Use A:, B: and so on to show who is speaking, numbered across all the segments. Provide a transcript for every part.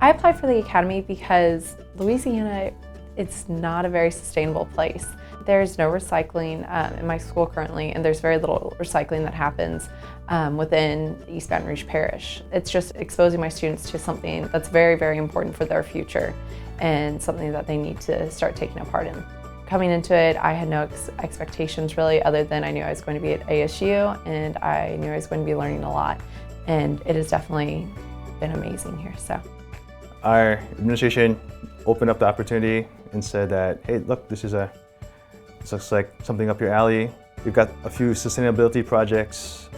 A: I applied for the academy because Louisiana, it's not a very sustainable place. There's no recycling in my school currently, and there's very little recycling that happens within East Baton Rouge Parish. It's just exposing my students to something that's very, very important for their future and something that they need to start taking a part in. Coming into it, I had no expectations really, other than I knew I was going to be at ASU and I knew I was going to be learning a lot. And it has definitely been amazing here. So,
B: our administration opened up the opportunity and said that, hey, look, this looks like something up your alley. We've got a few sustainability projects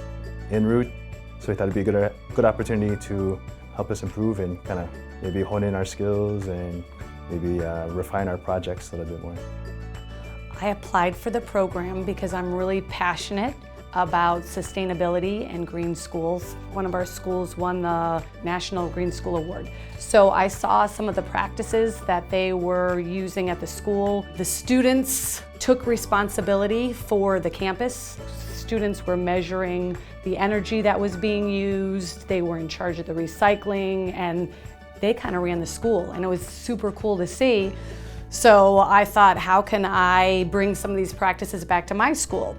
B: en route, so we thought it'd be a good opportunity to help us improve and kind of maybe hone in our skills and maybe refine our projects a little bit more.
C: I applied for the program because I'm really passionate about sustainability and green schools. One of our schools won the National Green School Award. So I saw some of the practices that they were using at the school. The students took responsibility for the campus. Students were measuring the energy that was being used. They were in charge of the recycling, and they kind of ran the school, and it was super cool to see. So I thought, how can I bring some of these practices back to my school?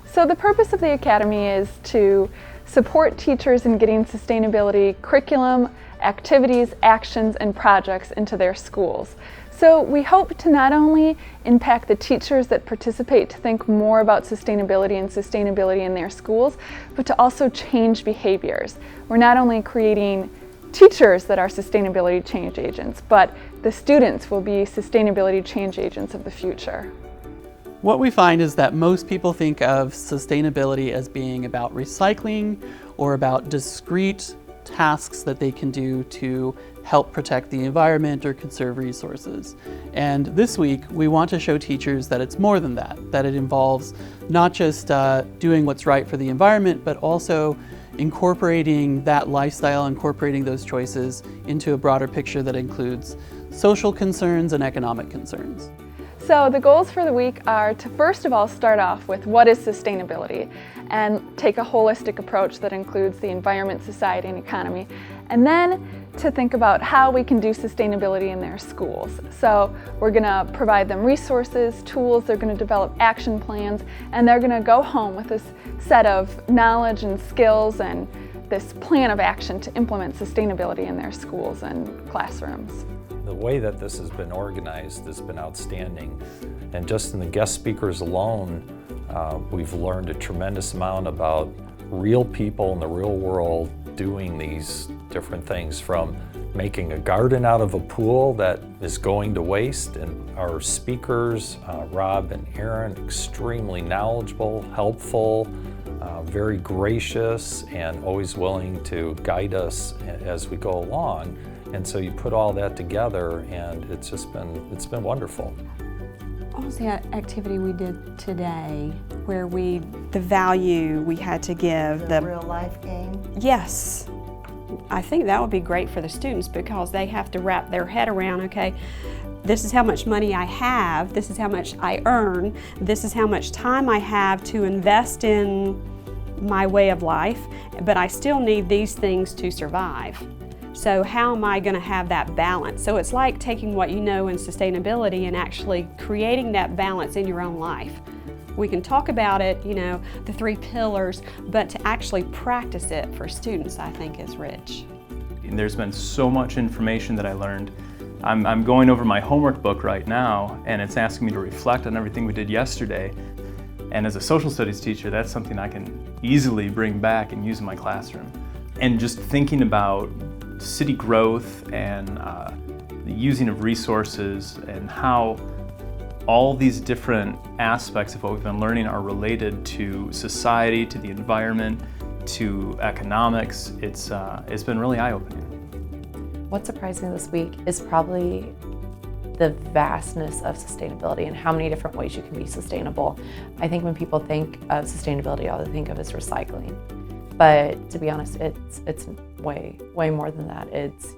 D: So the purpose of the Academy is to support teachers in getting sustainability curriculum, activities, actions, and projects into their schools. So we hope to not only impact the teachers that participate to think more about sustainability and sustainability in their schools, but to also change behaviors. We're not only creating teachers that are sustainability change agents, but the students will be sustainability change agents of the future.
E: What we find is that most people think of sustainability as being about recycling or about discrete tasks that they can do to help protect the environment or conserve resources. And this week, we want to show teachers that it's more than that it involves not just doing what's right for the environment, but also incorporating that lifestyle, incorporating those choices into a broader picture that includes social concerns and economic concerns.
D: So the goals for the week are to first of all start off with what is sustainability and take a holistic approach that includes the environment, society, and economy, and then to think about how we can do sustainability in their schools. So we're going to provide them resources, tools, they're going to develop action plans, and they're going to go home with this set of knowledge and skills and this plan of action to implement sustainability in their schools and classrooms.
F: The way that this has been organized has been outstanding, and just in the guest speakers alone, we've learned a tremendous amount about real people in the real world doing these different things, from making a garden out of a pool that is going to waste. And our speakers, Rob and Erin, extremely knowledgeable, helpful, very gracious, and always willing to guide us as we go along. And so you put all that together, and it's been wonderful.
G: What was the activity we did today where the value we had to give?
H: The real life game?
G: Yes. I think that would be great for the students because they have to wrap their head around, okay, this is how much money I have, this is how much I earn, this is how much time I have to invest in my way of life, but I still need these things to survive. So how am I going to have that balance? So it's like taking what you know in sustainability and actually creating that balance in your own life. We can talk about it, you know, the 3 pillars, but to actually practice it for students, I think, is rich.
I: There's been so much information that I learned. I'm going over my homework book right now, and it's asking me to reflect on everything we did yesterday. And as a social studies teacher, that's something I can easily bring back and use in my classroom. And just thinking about city growth and the using of resources and how all these different aspects of what we've been learning are related to society, to the environment, to economics. It's been really eye-opening.
A: What surprised me this week is probably the vastness of sustainability and how many different ways you can be sustainable. I think when people think of sustainability, all they think of is recycling. But to be honest, it's way more than that. It's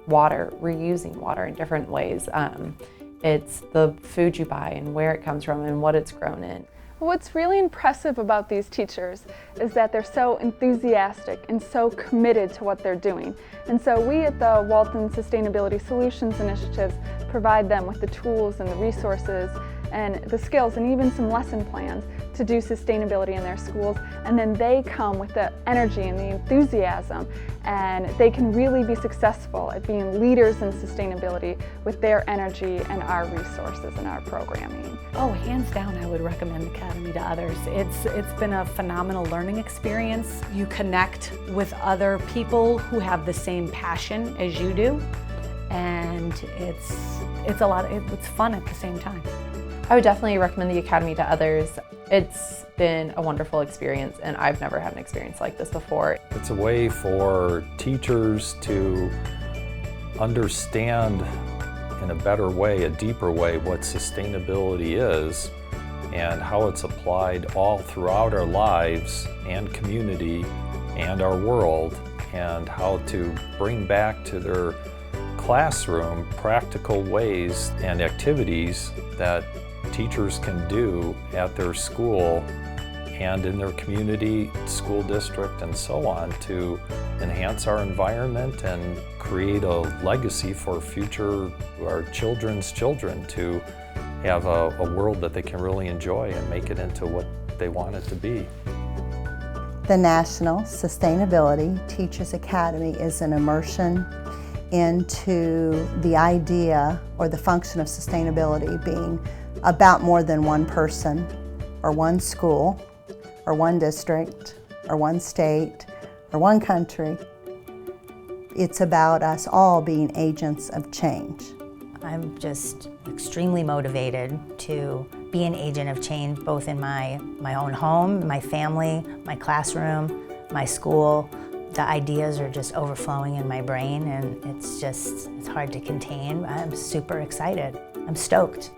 A: water, reusing water in different ways. It's the food you buy and where it comes from and what it's grown in.
D: What's really impressive about these teachers is that they're so enthusiastic and so committed to what they're doing. And so we at the Walton Sustainability Solutions Initiatives provide them with the tools and the resources and the skills and even some lesson plans to do sustainability in their schools, and then they come with the energy and the enthusiasm, and they can really be successful at being leaders in sustainability with their energy and our resources and our programming.
C: Oh, hands down, I would recommend Academy to others. It's been a phenomenal learning experience. You connect with other people who have the same passion as you do, and it's fun at the same time.
A: I would definitely recommend the Academy to others. It's been a wonderful experience, and I've never had an experience like this before.
F: It's a way for teachers to understand in a better way, a deeper way, what sustainability is and how it's applied all throughout our lives and community and our world, and how to bring back to their classroom practical ways and activities that teachers can do at their school and in their community, school district, and so on to enhance our environment and create a legacy for our children's children to have a world that they can really enjoy and make it into what they want it to be.
H: The National Sustainability Teachers Academy is an immersion into the idea or the function of sustainability being about more than one person or one school or one district or one state or one country. It's about us all being agents of change.
J: I'm just extremely motivated to be an agent of change, both in my own home, my family, my classroom, my school. The ideas are just overflowing in my brain, and it's hard to contain. I'm super excited. I'm stoked.